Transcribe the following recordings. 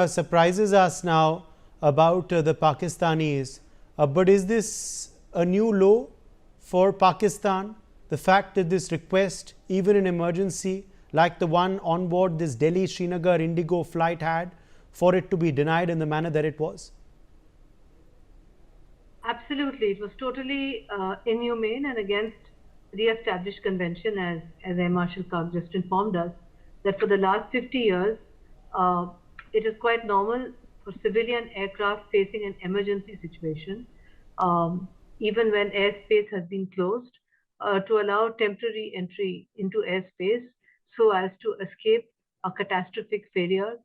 surprises us now about the Pakistanis. But is this a new low for Pakistan? The fact that this request, even in emergency, like the one on board this Delhi Srinagar Indigo flight had, for it to be denied in the manner that it was? Absolutely. It was totally inhumane and against the established convention, as Air Marshal Kak just informed us, that for the last 50 years, uh, it is quite normal for civilian aircraft facing an emergency situation, um, even when airspace has been closed, to allow temporary entry into airspace so as to escape a catastrophic failure,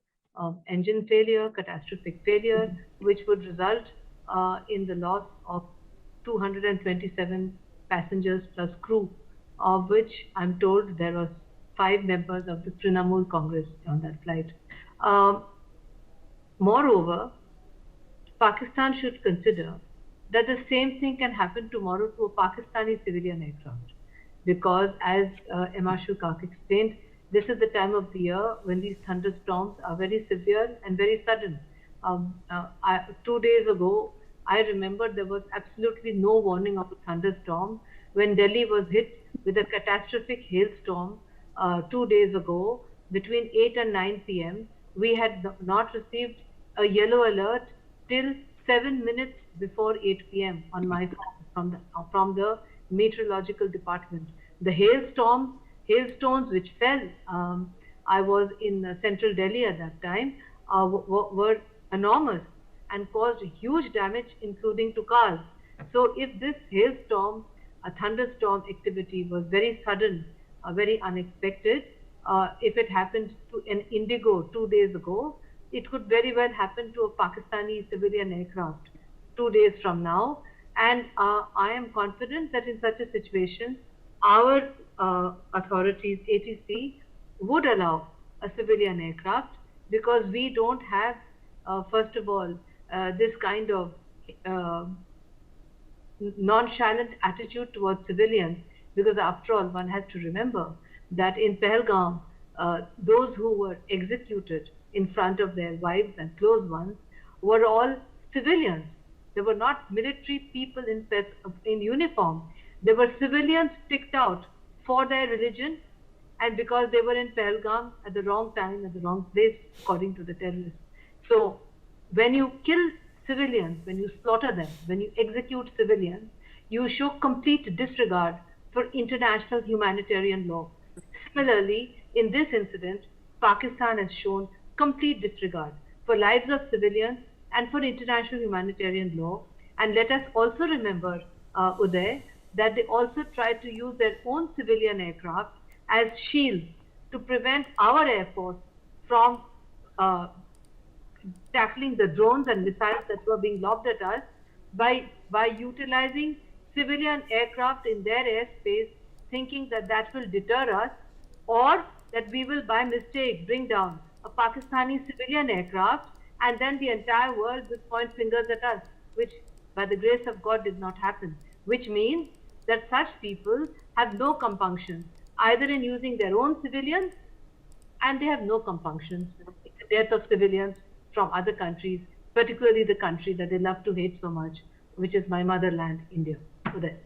engine failure, catastrophic failure, which would result in the loss of 227 passengers plus crew, of which I'm told there was 5 members of the Trinamool Congress on that flight. Um, Moreover, Pakistan should consider that the same thing can happen tomorrow to a Pakistani civilian aircraft. Because, as Marshal Kak explained, this is the time of the year when these thunderstorms are very severe and very sudden. 2 days ago, I remember there was absolutely no warning of a thunderstorm when Delhi was hit with a catastrophic hailstorm 2 days ago between 8 and 9 p.m. We had not received a yellow alert till 7 minutes before 8 p.m. on my phone from the meteorological department. The hailstones which fell, I was in central Delhi at that time, were enormous and caused huge damage, including to cars. So if this hailstorm, a thunderstorm activity was very sudden, very unexpected, if it happened to an Indigo 2 days ago, it could very well happen to a Pakistani civilian aircraft 2 days from now. And I am confident that in such a situation, our authorities, ATC, would allow a civilian aircraft because we don't have, first of all, this kind of uh, nonchalant attitude towards civilians, because after all, one has to remember that in Pahalgam, those who were executed in front of their wives and close ones were all civilians. They were not military people in uniform. They were civilians picked out for their religion and because they were in Pahalgam at the wrong time, at the wrong place, according to the terrorists. So when you kill civilians, when you slaughter them, when you execute civilians, you show complete disregard for international humanitarian law. Similarly, in this incident, Pakistan has shown complete disregard for lives of civilians and for international humanitarian law. And let us also remember, Uday, that they also tried to use their own civilian aircraft as shields to prevent our air force from tackling the drones and missiles that were being lobbed at us by utilizing civilian aircraft in their airspace, thinking that that will deter us, or that we will by mistake bring down a Pakistani civilian aircraft and then the entire world will point fingers at us, which by the grace of God did not happen, which means that such people have no compunction either in using their own civilians, and they have no compunctions in the death of civilians from other countries, particularly the country that they love to hate so much, which is my motherland, India. So that.